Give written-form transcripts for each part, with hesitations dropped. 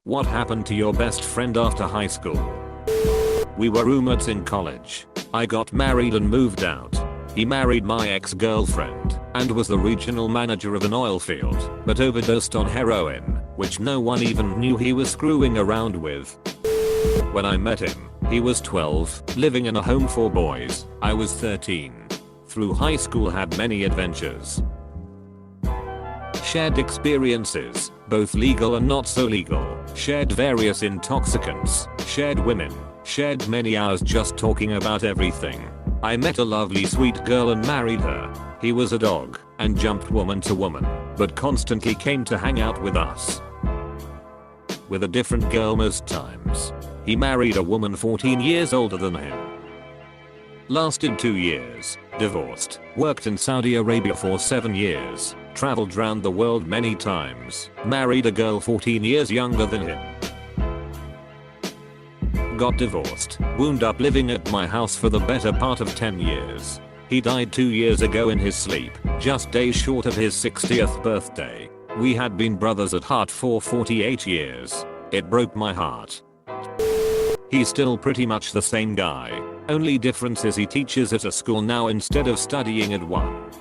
What happened to your best friend after high school? We were roommates in college. I got married and moved out. He married my ex-girlfriend and was the regional manager of an oil field, but overdosed on heroin, which no one even knew he was screwing around with. When I met him, he was 12, living in a home for boys. I was 13. Through high school had many adventures. Shared experiences, both legal and not so legal. Shared various intoxicants. Shared women. Shared many hours just talking about everything. I met a lovely sweet girl and married her. He was a dog and jumped woman to woman, but constantly came to hang out with us. With a different girl most times. He married a woman 14 years older than him. Lasted 2 years. Divorced. Worked in Saudi Arabia for 7 years. Traveled round the world many times. Married a girl 14 years younger than him. Got divorced. Wound up living at my house for the better part of 10 years. He died 2 years ago in his sleep, just days short of his 60th birthday. We had been brothers at heart for 48 years. It broke my heart. He's still pretty much the same guy. Only difference is he teaches at a school now instead of studying at one.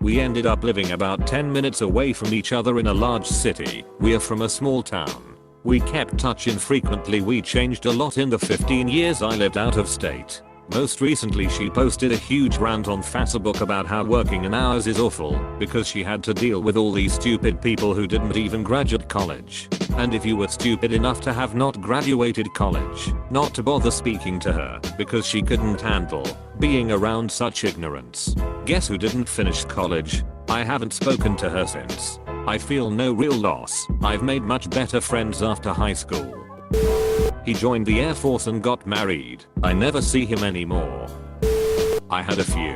We ended up living about 10 minutes away from each other in a large city. We're from a small town. We kept touch infrequently. We changed a lot in the 15 years I lived out of state. Most recently she posted a huge rant on Facebook about how working in hours is awful because she had to deal with all these stupid people who didn't even graduate college. And if you were stupid enough to have not graduated college, not to bother speaking to her because she couldn't handle being around such ignorance. Guess who didn't finish college? I haven't spoken to her since. I feel no real loss. I've made much better friends after high school. He joined the Air Force and got married. I never see him anymore. I had a few.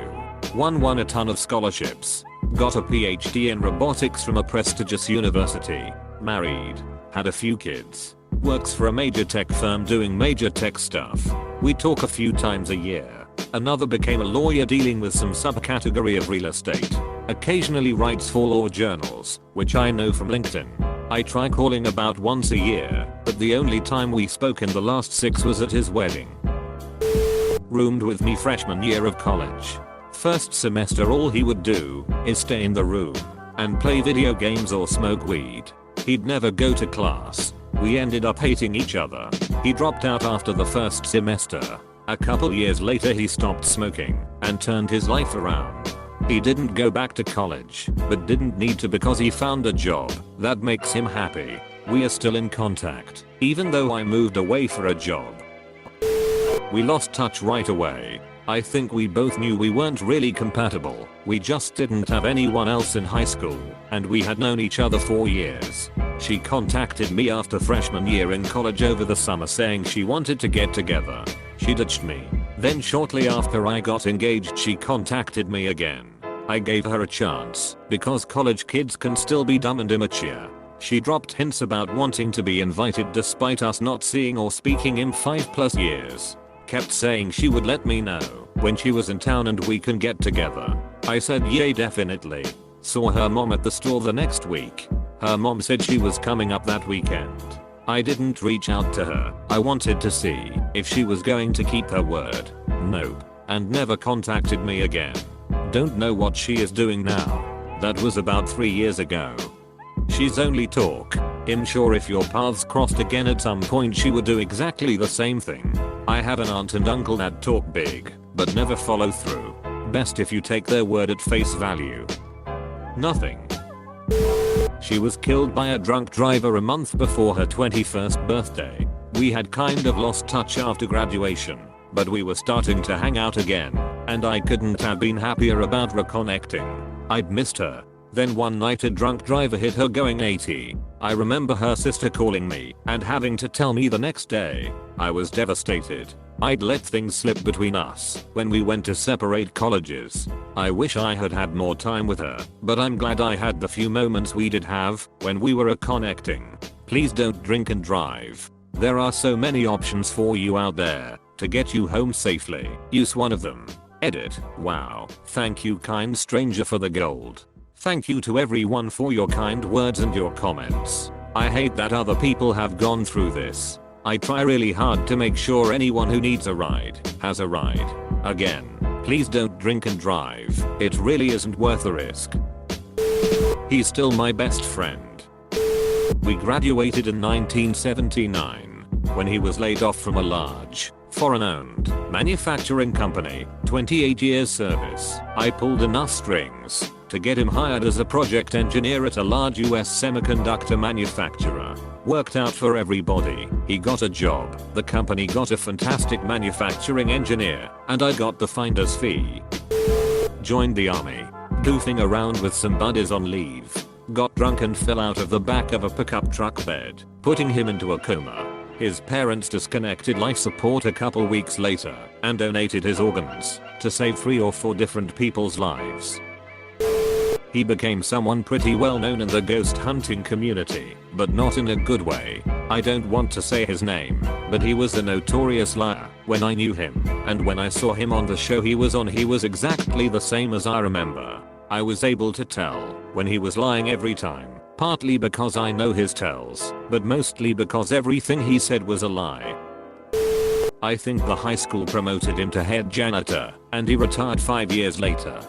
One won a ton of scholarships. Got a PhD in robotics from a prestigious university. Married. Had a few kids. Works for a major tech firm doing major tech stuff. We talk a few times a year. Another became a lawyer dealing with some subcategory of real estate. Occasionally writes for law journals, which I know from LinkedIn. I try calling about once a year, but the only time we spoke in the last 6 was at his wedding. Roomed with me freshman year of college. First semester all he would do is stay in the room and play video games or smoke weed. He'd never go to class. We ended up hating each other. He dropped out after the first semester. A couple years later he stopped smoking and turned his life around. He didn't go back to college, but didn't need to because he found a job that makes him happy. We are still in contact, even though I moved away for a job. We lost touch right away. I think we both knew we weren't really compatible. We just didn't have anyone else in high school, and we had known each other for years. She contacted me after freshman year in college over the summer saying she wanted to get together. She ditched me. Then shortly after I got engaged she contacted me again. I gave her a chance, because college kids can still be dumb and immature. She dropped hints about wanting to be invited despite us not seeing or speaking in 5+ years. Kept saying she would let me know when she was in town and we can get together. I said yay, definitely. Saw her mom at the store the next week. Her mom said she was coming up that weekend. I didn't reach out to her. I wanted to see if she was going to keep her word. Nope. And never contacted me again. Don't know what she is doing now. That was about 3 years ago. She's only talk. I'm sure if your paths crossed again at some point she would do exactly the same thing. I have an aunt and uncle that talk big, but never follow through. Best if you take their word at face value. Nothing. She was killed by a drunk driver a month before her 21st birthday. We had kind of lost touch after graduation, but we were starting to hang out again, and I couldn't have been happier about reconnecting. I'd missed her. Then one night a drunk driver hit her going 80. I remember her sister calling me and having to tell me the next day. I was devastated. I'd let things slip between us when we went to separate colleges. I wish I had had more time with her, but I'm glad I had the few moments we did have when we were connecting. Please don't drink and drive. There are so many options for you out there to get you home safely. Use one of them. Edit. Wow. Thank you, kind stranger, for the gold. Thank you to everyone for your kind words and your comments. I hate that other people have gone through this. I try really hard to make sure anyone who needs a ride has a ride. Again, please don't drink and drive. It really isn't worth the risk. He's still my best friend. We graduated in 1979 when he was laid off from a large, foreign-owned manufacturing company. 28 years service. I pulled enough strings to get him hired as a project engineer at a large US semiconductor manufacturer. Worked out for everybody. He got a job, the company got a fantastic manufacturing engineer, and I got the finder's fee. Joined the army. Goofing around with some buddies on leave. Got drunk and fell out of the back of a pickup truck bed, putting him into a coma. His parents disconnected life support a couple weeks later and donated his organs to save 3 or 4 different people's lives. He became someone pretty well known in the ghost hunting community, but not in a good way. I don't want to say his name, but he was a notorious liar when I knew him, and when I saw him on the show he was on, he was exactly the same as I remember. I was able to tell when he was lying every time, partly because I know his tells, but mostly because everything he said was a lie. I think the high school promoted him to head janitor, and he retired 5 years later.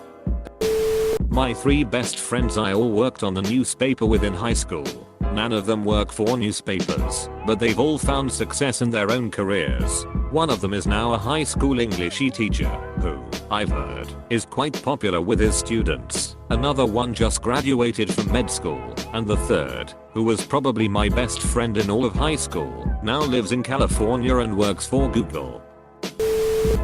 My 3 best friends I all worked on the newspaper with in high school. None of them work for newspapers, but they've all found success in their own careers. One of them is now a high school English teacher, who, I've heard, is quite popular with his students. Another one just graduated from med school, and the third, who was probably my best friend in all of high school, now lives in California and works for Google.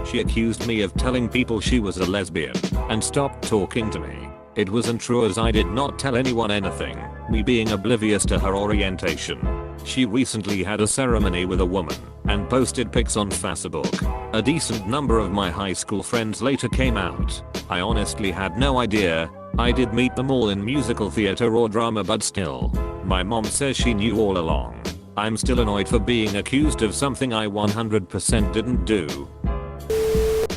She accused me of telling people she was a lesbian, and stopped talking to me. It wasn't true as I did not tell anyone anything, me being oblivious to her orientation. She recently had a ceremony with a woman, and posted pics on Facebook. A decent number of my high school friends later came out. I honestly had no idea. I did meet them all in musical theater or drama, but still. My mom says she knew all along. I'm still annoyed for being accused of something I 100% didn't do.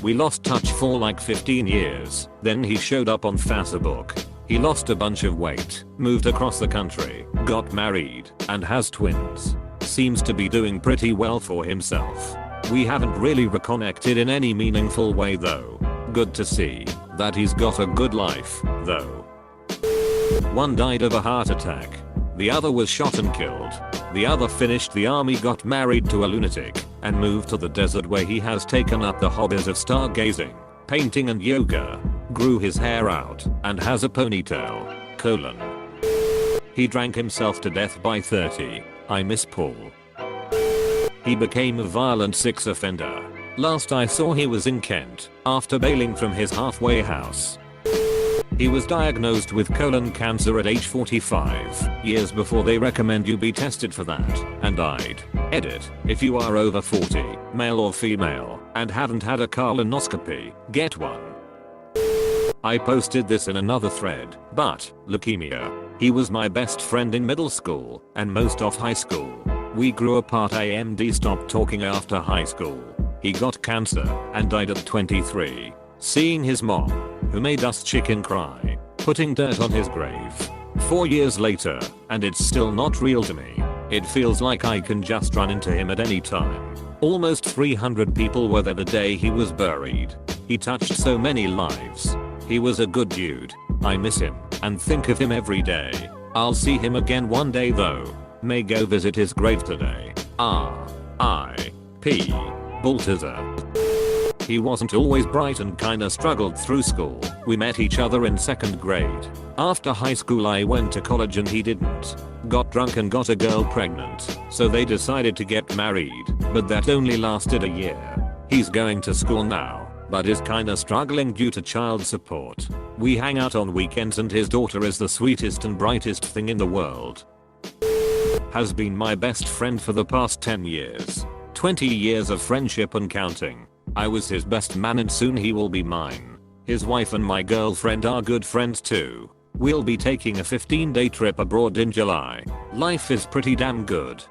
We lost touch for like 15 years, then he showed up on Facebook. He lost a bunch of weight, moved across the country, got married, and has twins. Seems to be doing pretty well for himself. We haven't really reconnected in any meaningful way though. Good to see that he's got a good life, though. One died of a heart attack. The other was shot and killed. The other finished the army, got married to a lunatic, and moved to the desert where he has taken up the hobbies of stargazing, painting and yoga. Grew his hair out, and has a ponytail. He drank himself to death by 30. I miss Paul. He became a violent sex offender. Last I saw he was in Kent, after bailing from his halfway house. He was diagnosed with colon cancer at age 45, years before they recommend you be tested for that, and died. Edit: if you are over 40, male or female, and haven't had a colonoscopy, get one. I posted this in another thread, but, leukemia. He was my best friend in middle school, and most of high school. We grew apart. AMD stopped talking after high school. He got cancer, and died at 23. Seeing his mom, who made us chicken cry, putting dirt on his grave. 4 years later, and it's still not real to me. It feels like I can just run into him at any time. Almost 300 people were there the day he was buried. He touched so many lives. He was a good dude. I miss him, and think of him every day. I'll see him again one day though. May go visit his grave today. R.I.P. Baltazar. He wasn't always bright and kinda struggled through school. We met each other in 2nd grade. After high school I went to college and he didn't. Got drunk and got a girl pregnant, so they decided to get married, but that only lasted a year. He's going to school now, but is kinda struggling due to child support. We hang out on weekends and his daughter is the sweetest and brightest thing in the world. Has been my best friend for the past 10 years. 20 years of friendship and counting. I was his best man and soon he will be mine. His wife and my girlfriend are good friends too. We'll be taking a 15-day trip abroad in July. Life is pretty damn good.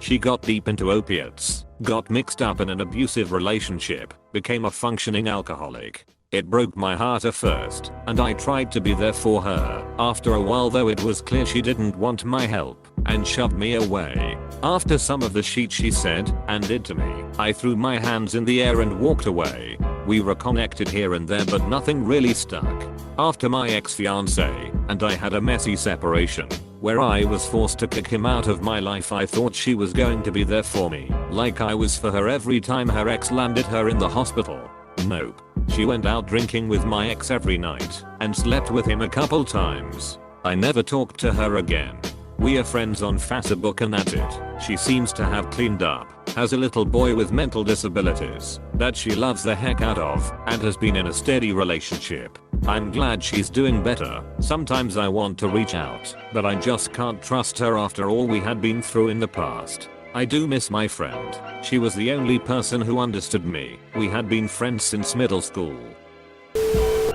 She got deep into opiates, got mixed up in an abusive relationship, became a functioning alcoholic. It broke my heart at first, and I tried to be there for her. After a while though, it was clear she didn't want my help and shoved me away. After some of the shit she said and did to me, I threw my hands in the air and walked away. We reconnected here and there, but nothing really stuck. After my ex-fiance and I had a messy separation where I was forced to kick him out of my life, I thought she was going to be there for me, like I was for her every time her ex landed her in the hospital. Nope. She went out drinking with my ex every night and slept with him a couple times. I never talked to her again. We are friends on Facebook and that's it. She seems to have cleaned up, has a little boy with mental disabilities that she loves the heck out of, and has been in a steady relationship. I'm glad she's doing better. Sometimes I want to reach out, but I just can't trust her after all we had been through in the past. I do miss my friend. She was the only person who understood me. We had been friends since middle school.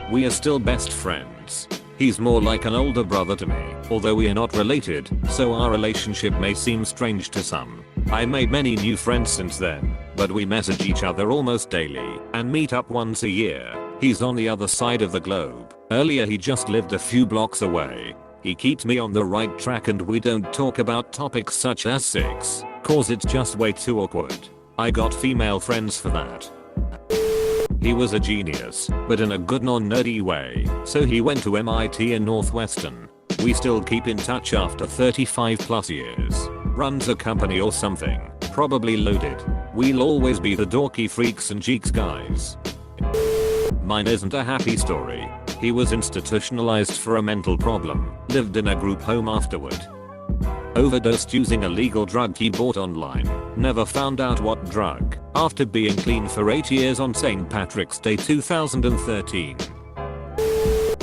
We are still best friends. He's more like an older brother to me, although we are not related, so our relationship may seem strange to some. I made many new friends since then, but we message each other almost daily and meet up once a year. He's on the other side of the globe. Earlier he just lived a few blocks away. He keeps me on the right track and we don't talk about topics such as sex, cause it's just way too awkward. I got female friends for that. He was a genius, but in a good non-nerdy way, so he went to MIT and Northwestern. We still keep in touch after 35 plus years. Runs a company or something, probably loaded. We'll always be the dorky freaks and geeks guys. Mine isn't a happy story. He was institutionalized for a mental problem, lived in a group home afterward. Overdosed using a legal drug he bought online, never found out what drug, after being clean for 8 years on St. Patrick's Day 2013.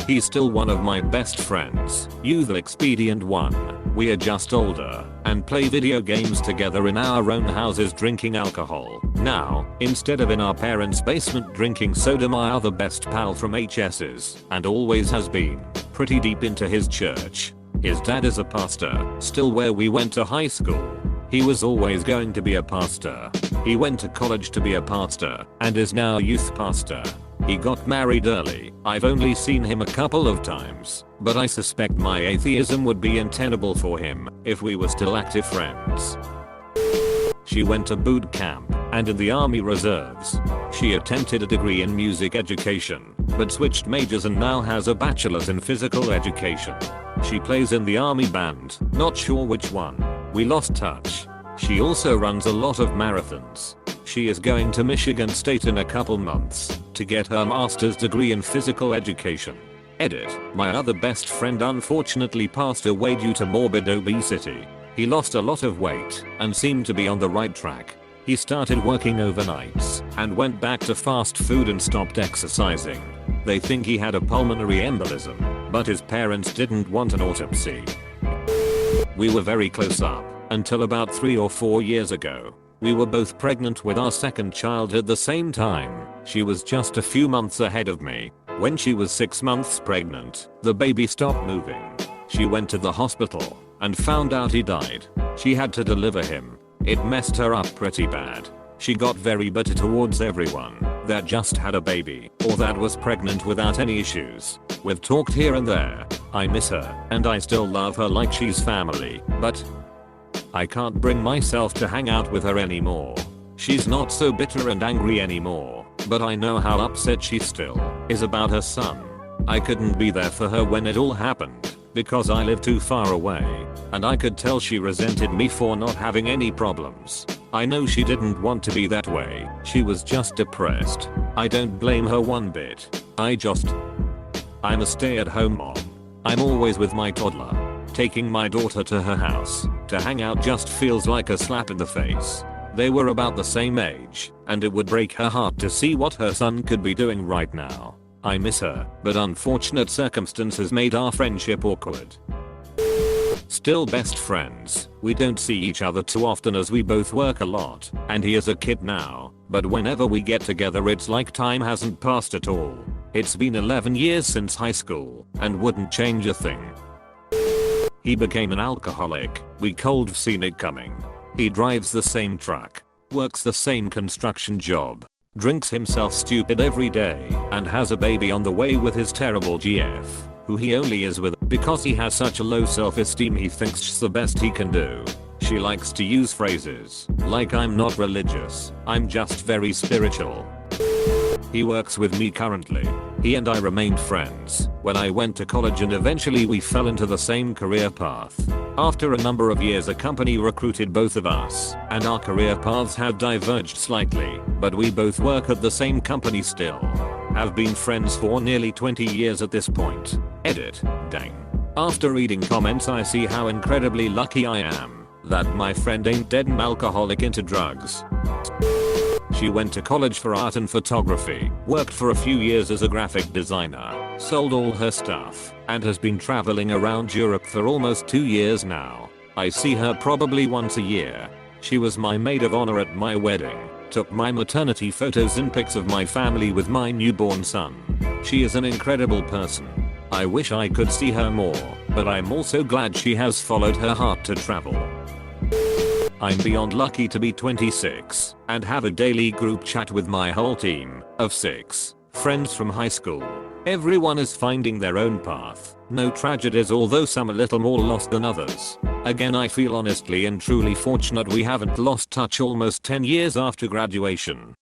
He's still one of my best friends, youth expedient one. We are just older, and play video games together in our own houses drinking alcohol. Now, instead of in our parents' basement drinking soda, my other best pal from HS's, and always has been, pretty deep into his church. His dad is a pastor, still where we went to high school. He was always going to be a pastor. He went to college to be a pastor, and is now a youth pastor. He got married early. I've only seen him a couple of times, but I suspect my atheism would be untenable for him if we were still active friends. She went to boot camp and in the Army Reserves. She attempted a degree in music education, but switched majors and now has a bachelor's in physical education. She plays in the Army band, not sure which one. We lost touch. She also runs a lot of marathons. She is going to Michigan State in a couple months to get her master's degree in physical education. Edit. My other best friend unfortunately passed away due to morbid obesity. He lost a lot of weight and seemed to be on the right track. He started working overnights and went back to fast food and stopped exercising. They think he had a pulmonary embolism, but his parents didn't want an autopsy. We were very close up until about 3 or 4 years ago. We were both pregnant with our second child at the same time. She was just a few months ahead of me. When she was 6 months pregnant, the baby stopped moving. She went to the hospital and found out he died. She had to deliver him. It messed her up pretty bad. She got very bitter towards everyone that just had a baby or that was pregnant without any issues. We've talked here and there. I miss her and I still love her like she's family, but I can't bring myself to hang out with her anymore. She's not so bitter and angry anymore, but I know how upset she still is about her son. I couldn't be there for her when it all happened because I live too far away, and I could tell she resented me for not having any problems. I know she didn't want to be that way. She was just depressed. I don't blame her one bit. I'm a stay-at-home mom. I'm always with my toddler. Taking my daughter to her house to hang out just feels like a slap in the face. They were about the same age, and it would break her heart to see what her son could be doing right now. I miss her, but unfortunate circumstances made our friendship awkward. Still best friends. We don't see each other too often as we both work a lot, and he is a kid now, but whenever we get together it's like time hasn't passed at all. It's been 11 years since high school, and wouldn't change a thing. He became an alcoholic. We cold seen it coming. He drives the same truck, works the same construction job, drinks himself stupid every day, and has a baby on the way with his terrible GF, who he only is with because he has such a low self-esteem he thinks she's the best he can do. She likes to use phrases like "I'm not religious, I'm just very spiritual." He works with me currently. He and I remained friends when I went to college and eventually we fell into the same career path. After a number of years a company recruited both of us, and our career paths have diverged slightly, but we both work at the same company still. Have been friends for nearly 20 years at this point. Edit. Dang. After reading comments I see how incredibly lucky I am that my friend ain't dead and alcoholic into drugs. She went to college for art and photography, worked for a few years as a graphic designer, sold all her stuff, and has been traveling around Europe for almost 2 years now. I see her probably once a year. She was my maid of honor at my wedding, took my maternity photos and pics of my family with my newborn son. She is an incredible person. I wish I could see her more, but I'm also glad she has followed her heart to travel. I'm beyond lucky to be 26 and have a daily group chat with my whole team of 6 friends from high school. Everyone is finding their own path. No tragedies, although some a little more lost than others. Again, I feel honestly and truly fortunate we haven't lost touch almost 10 years after graduation.